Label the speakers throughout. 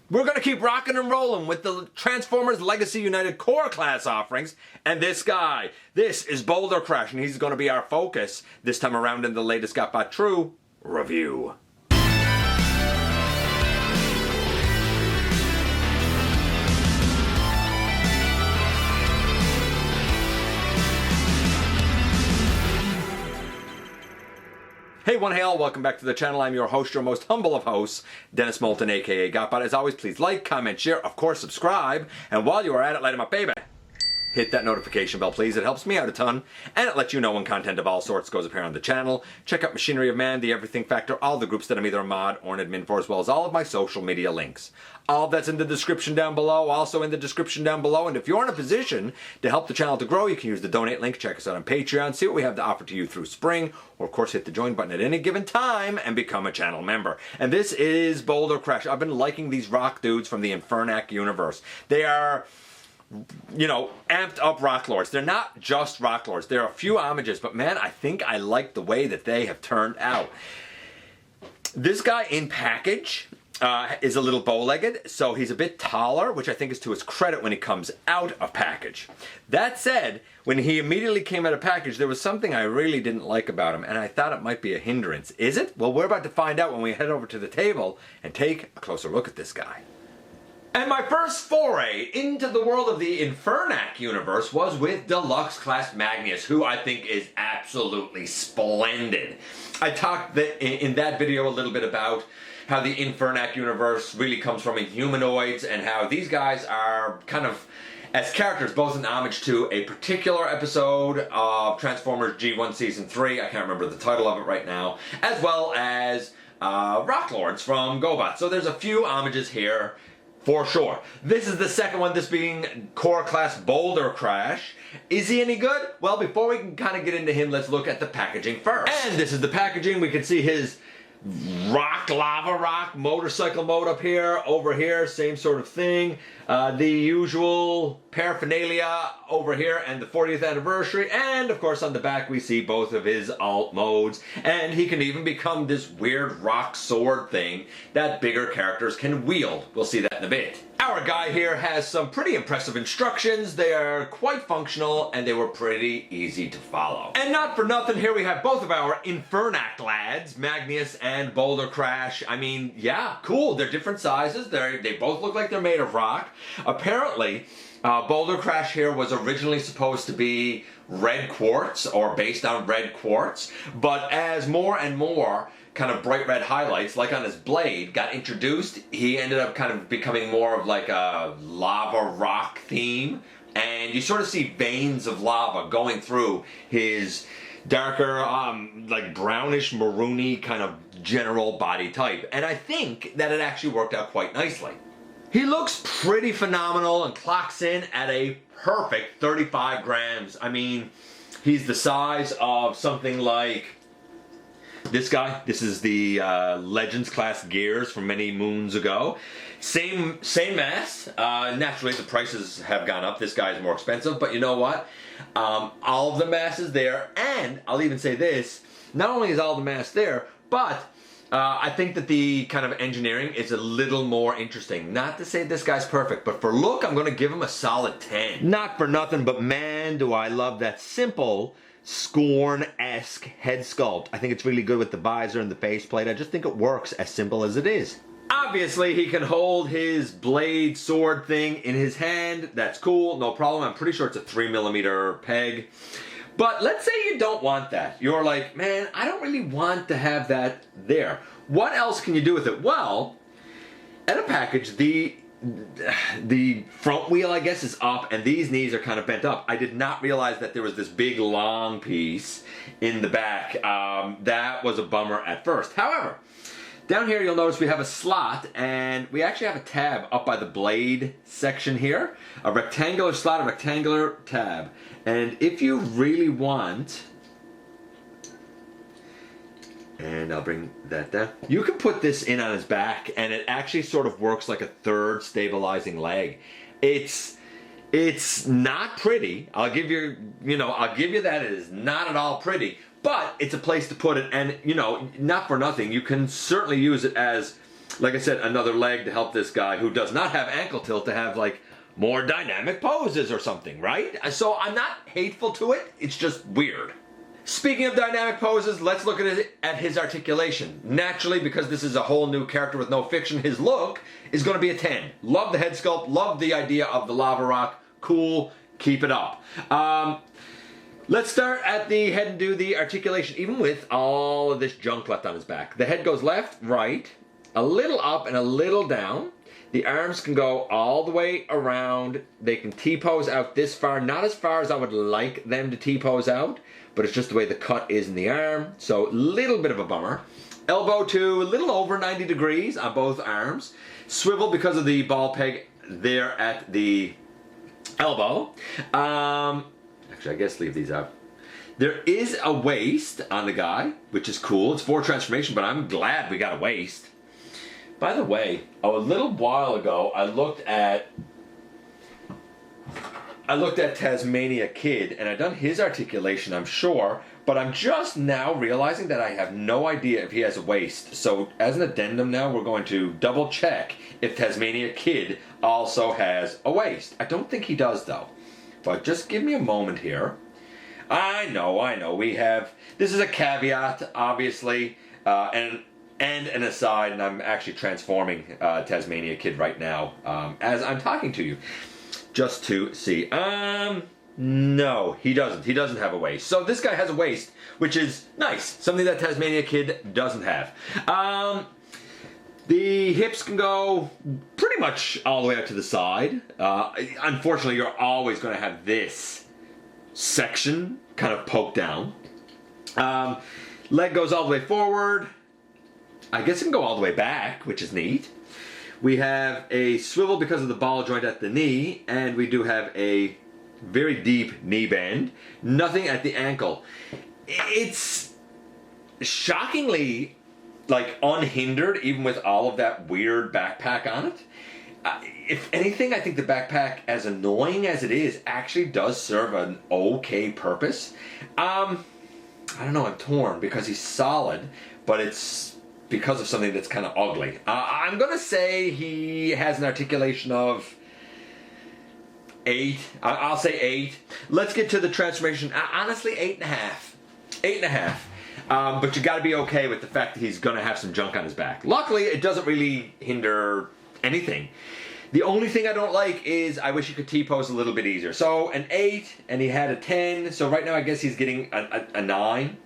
Speaker 1: We're going to keep rocking and rolling with the Transformers Legacy United Core class offerings. And this guy, this is Boulder Crash, and he's going to be our focus this time around in the latest Got True review. Hey one, hey all, welcome back to the channel. I'm your host, your most humble of hosts, Dennis Moulton, aka Gotbot. As always, please like, comment, share, of course subscribe, and while you are at it, light 'em up, baby. Hit that notification bell, please. It helps me out a ton, and it lets you know when content of all sorts goes up here on the channel. Check out Machinery of Man, The Everything Factor, all the groups that I'm either a mod or an admin for, as well as all of my social media links. All that's in the description down below, also in the description down below, and if you're in a position to help the channel to grow, you can use the donate link, check us out on Patreon, see what we have to offer to you through spring, or of course hit the join button at any given time and become a channel member. And this is Boulder Crash. I've been liking these rock dudes from the Infernac universe. They are, you know, amped up rock lords. They're not just rock lords. There are a few homages, but man, I think I like the way that they have turned out. This guy in package is a little bow-legged, so he's a bit taller, which I think is to his credit when he comes out of package. That said, when he immediately came out of package, there was something I really didn't like about him, and I thought it might be a hindrance. Is it? Well, we're about to find out when we head over to the table and take a closer look at this guy. And my first foray into the world of the Infernac universe was with Deluxe Class Magnus, who I think is absolutely splendid. I talked in that video a little bit about how the Infernac universe really comes from Inhumanoids and how these guys are kind of, as characters, both an homage to a particular episode of Transformers G1 Season 3, I can't remember the title of it right now, as well as Rock Lords from GoBot. So there's a few homages here, for sure. This is the second one, this being Core Class Boulder Crash. Is he any good? Well, before we can kind of get into him, let's look at the packaging first. And this is the packaging. We can see his lava rock motorcycle mode up here, over here, same sort of thing. The usual paraphernalia over here and the 40th anniversary, and of course on the back we see both of his alt modes, and he can even become this weird rock sword thing that bigger characters can wield. We'll see that in a bit. Our guy here has some pretty impressive instructions. They are quite functional and they were pretty easy to follow. And not for nothing, here we have both of our Infernac lads, Magnus and Boulder Crash. I mean, yeah, cool. They're different sizes. They both look like they're made of rock. Apparently, Boulder Crash here was originally supposed to be red quartz, or based on red quartz, but as more and more kind of bright red highlights, like on his blade, got introduced, he ended up kind of becoming more of like a lava rock theme, and you sort of see veins of lava going through his darker, like brownish, maroony kind of general body type, and I think that it actually worked out quite nicely. He looks pretty phenomenal and clocks in at a perfect 35 grams. I mean, he's the size of something like this guy. This is the Legends class Gears from many moons ago. Same mass. Naturally, the prices have gone up. This guy is more expensive, but you know what? All of the mass is there, and I'll even say this, not only is all the mass there, but I think that the kind of engineering is a little more interesting. Not to say this guy's perfect, but for look, I'm going to give him a solid 10. Not for nothing, but man, do I love that simple Scorn-esque head sculpt. I think it's really good with the visor and the faceplate. I just think it works as simple as it is. Obviously, he can hold his blade sword thing in his hand. That's cool, no problem. I'm pretty sure it's a 3mm peg. But let's say you don't want that. You're like, man, I don't really want to have that there. What else can you do with it? Well, at a package, the front wheel, I guess, is up, and these knees are kind of bent up. I did not realize that there was this big, long piece in the back. That was a bummer at first. However, down here you'll notice we have a slot, and we actually have a tab up by the blade section here. A rectangular slot, a rectangular tab. And if you really want, and I'll bring that down, you can put this in on his back, and it actually sort of works like a third stabilizing leg. It's not pretty. I'll give you that. It is not at all pretty, but it's a place to put it, and you know, not for nothing, you can certainly use it as like I said, another leg to help this guy who does not have ankle tilt to have like more dynamic poses or something, right? So I'm not hateful to it, it's just weird. Speaking of dynamic poses, let's look at his articulation. Naturally, because this is a whole new character with no fiction, his look is going to be a 10. Love the head sculpt, love the idea of the lava rock, cool, keep it up. Let's start at the head and do the articulation, even with all of this junk left on his back. The head goes left, right, a little up and a little down. The arms can go all the way around. They can T-pose out this far, not as far as I would like them to T-pose out, but it's just the way the cut is in the arm, so a little bit of a bummer. Elbow to a little over 90 degrees on both arms. Swivel because of the ball peg there at the elbow. Actually, I guess leave these out. There is a waist on the guy, which is cool. It's for transformation, but I'm glad we got a waist. By the way, a little while ago, I looked at Tasmania Kid, and I've done his articulation, I'm sure, but I'm just now realizing that I have no idea if he has a waist. So as an addendum now, we're going to double check if Tasmania Kid also has a waist. I don't think he does though, but just give me a moment here. I know, we have, this is a caveat, obviously, and an aside, and I'm actually transforming Tasmania Kid right now as I'm talking to you. Just to see. No, he doesn't. He doesn't have a waist. So this guy has a waist, which is nice. Something that Tasmania Kid doesn't have. The hips can go pretty much all the way out to the side. Unfortunately, you're always going to have this section kind of poked down. Leg goes all the way forward. I guess it can go all the way back, which is neat. We have a swivel because of the ball joint at the knee, and we do have a very deep knee bend. Nothing at the ankle. It's shockingly like unhindered, even with all of that weird backpack on it. If anything, I think the backpack, as annoying as it is, actually does serve an okay purpose. I don't know, I'm torn because he's solid, but it's because of something that's kind of ugly. I'm going to say he has an articulation of 8. I'll say 8. Let's get to the transformation. Honestly, 8.5. 8.5. But you got to be okay with the fact that he's going to have some junk on his back. Luckily, it doesn't really hinder anything. The only thing I don't like is I wish he could T-pose a little bit easier. So an 8, and he had a 10. So right now I guess he's getting a 9.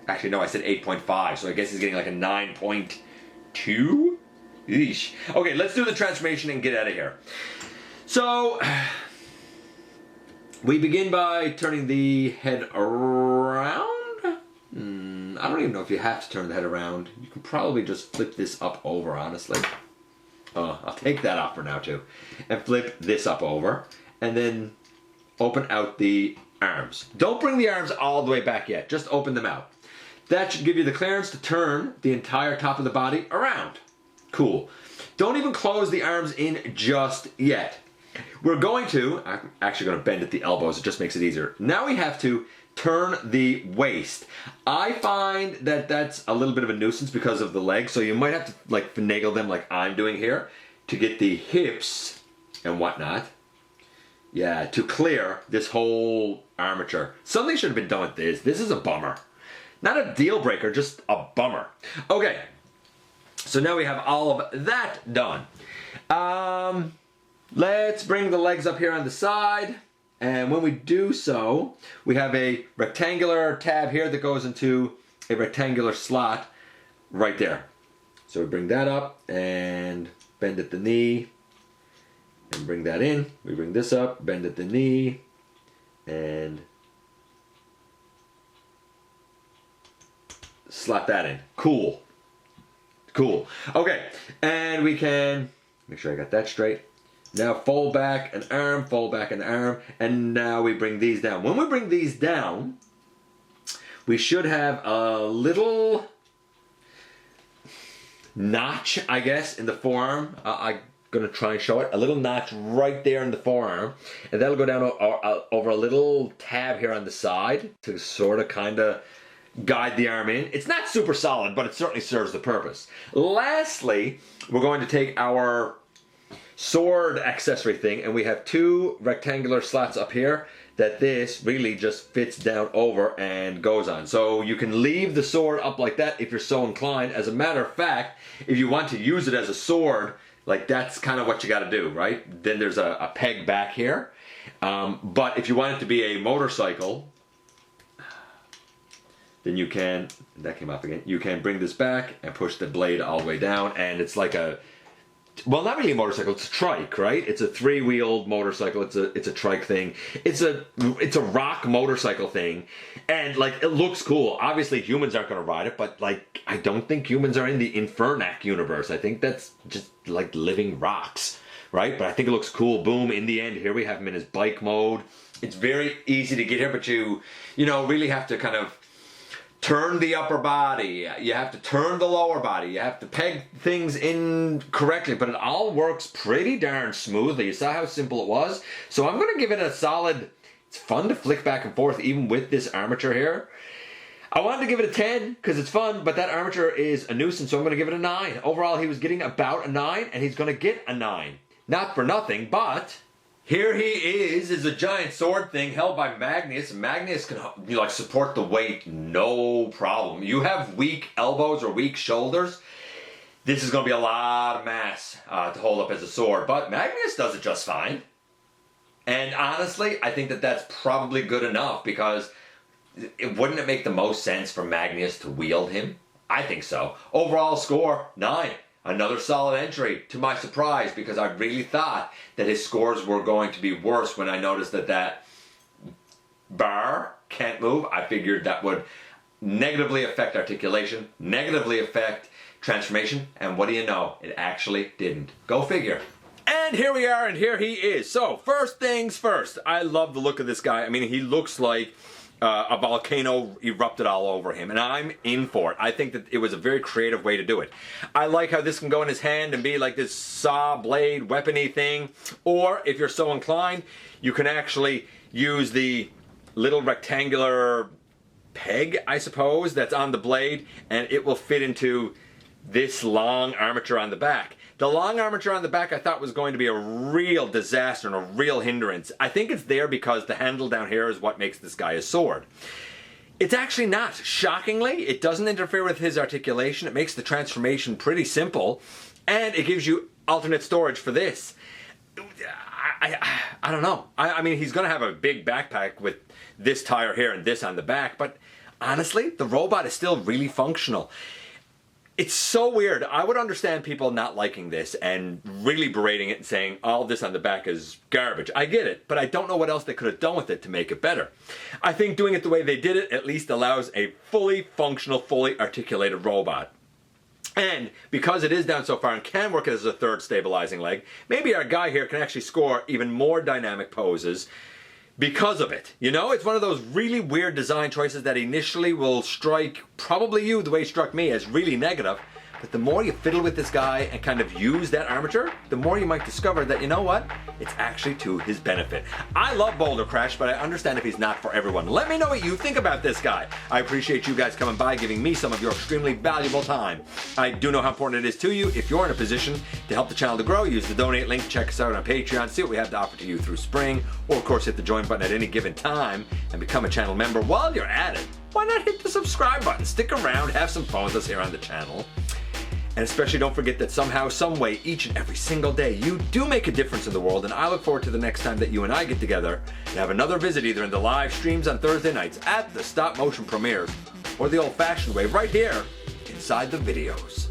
Speaker 1: Actually, no, I said 8.5, so I guess he's getting like a 9.2? Yeesh. Okay, let's do the transformation and get out of here. So, we begin by turning the head around. I don't even know if you have to turn the head around. You can probably just flip this up over, honestly. I'll take that off for now, too. And flip this up over. And then open out the arms. Don't bring the arms all the way back yet. Just open them out. That should give you the clearance to turn the entire top of the body around. Cool. Don't even close the arms in just yet. We're going to, I'm actually going to bend at the elbows, it just makes it easier. Now we have to turn the waist. I find that that's a little bit of a nuisance because of the legs, so you might have to like finagle them like I'm doing here to get the hips and whatnot. Yeah, to clear this whole armature. Something should have been done with this. This is a bummer. Not a deal breaker, just a bummer. Okay, so now we have all of that done. Let's bring the legs up here on the side. And when we do so, we have a rectangular tab here that goes into a rectangular slot right there. So we bring that up and bend at the knee and bring that in. We bring this up, bend at the knee, and slap that in. Cool. Cool. Okay, and we can make sure I got that straight. Now fold back an arm, and now we bring these down. When we bring these down, we should have a little notch, I guess, in the forearm. I'm going to try and show it. A little notch right there in the forearm, and that'll go down over a little tab here on the side to sort of kind of guide the arm in. It's not super solid, but it certainly serves the purpose. Lastly, we're going to take our sword accessory thing, and we have two rectangular slots up here that this really just fits down over and goes on. So you can leave the sword up like that if you're so inclined. As a matter of fact, if you want to use it as a sword, like that's kind of what you got to do, right? Then there's a peg back here. But if you want it to be a motorcycle, then you can, that came off again, you can bring this back and push the blade all the way down, and it's like a, well, not really a motorcycle, it's a trike, right? It's a three-wheeled motorcycle, it's a trike thing. It's a rock motorcycle thing, and like, it looks cool. Obviously humans aren't gonna ride it, but like, I don't think humans are in the Infernac universe. I think that's just like living rocks, right? But I think it looks cool. Boom, in the end, here we have him in his bike mode. It's very easy to get here, but you know, really have to kind of turn the upper body, you have to turn the lower body, you have to peg things in correctly, but it all works pretty darn smoothly. You saw how simple it was? So I'm gonna give it a solid, it's fun to flick back and forth even with this armature here. I wanted to give it a 10 because it's fun, but that armature is a nuisance, so I'm gonna give it a 9. Overall, he was getting about a 9, and he's gonna get a 9. Not for nothing, but here he is a giant sword thing held by Magnus. Magnus can like support the weight, no problem. You have weak elbows or weak shoulders, this is going to be a lot of mass to hold up as a sword, but Magnus does it just fine. And honestly, I think that that's probably good enough, because wouldn't it make the most sense for Magnus to wield him? I think so. Overall score, 9. Another solid entry, to my surprise, because I really thought that his scores were going to be worse when I noticed that that bar can't move. I figured that would negatively affect articulation, negatively affect transformation, and what do you know? It actually didn't. Go figure. And here we are, and here he is. So, first things first, I love the look of this guy. I mean, he looks like a volcano erupted all over him, and I'm in for it. I think that it was a very creative way to do it. I like how this can go in his hand and be like this saw blade weapon-y thing, or if you're so inclined, you can actually use the little rectangular peg, I suppose, that's on the blade, and it will fit into this long armature on the back. The long armature on the back I thought was going to be a real disaster and a real hindrance. I think it's there because the handle down here is what makes this guy a sword. It's actually not. Shockingly, it doesn't interfere with his articulation. It makes the transformation pretty simple, and it gives you alternate storage for this. I don't know. I mean, he's going to have a big backpack with this tire here and this on the back, but honestly, the robot is still really functional. It's so weird. I would understand people not liking this and really berating it and saying all this on the back is garbage. I get it, but I don't know what else they could have done with it to make it better. I think doing it the way they did it at least allows a fully functional, fully articulated robot. And because it is down so far and can work as a third stabilizing leg, maybe our guy here can actually score even more dynamic poses because of it. You know, it's one of those really weird design choices that initially will strike probably you the way it struck me as really negative, but the more you fiddle with this guy and kind of use that armature, the more you might discover that, you know what, it's actually to his benefit. I love Boulder Crash, but I understand if he's not for everyone. Let me know what you think about this guy. I appreciate you guys coming by, giving me some of your extremely valuable time. I do know how important it is to you. If you're in a position to help the channel to grow, use the donate link, check us out on Patreon, see what we have to offer to you through spring, or of course hit the join button at any given time and become a channel member. While you're at it, why not hit the subscribe button? Stick around, have some fun with us here on the channel. And especially don't forget that somehow, some way, each and every single day, you do make a difference in the world, and I look forward to the next time that you and I get together and have another visit either in the live streams on Thursday nights, at the stop motion premieres, or the old-fashioned way right here inside the videos.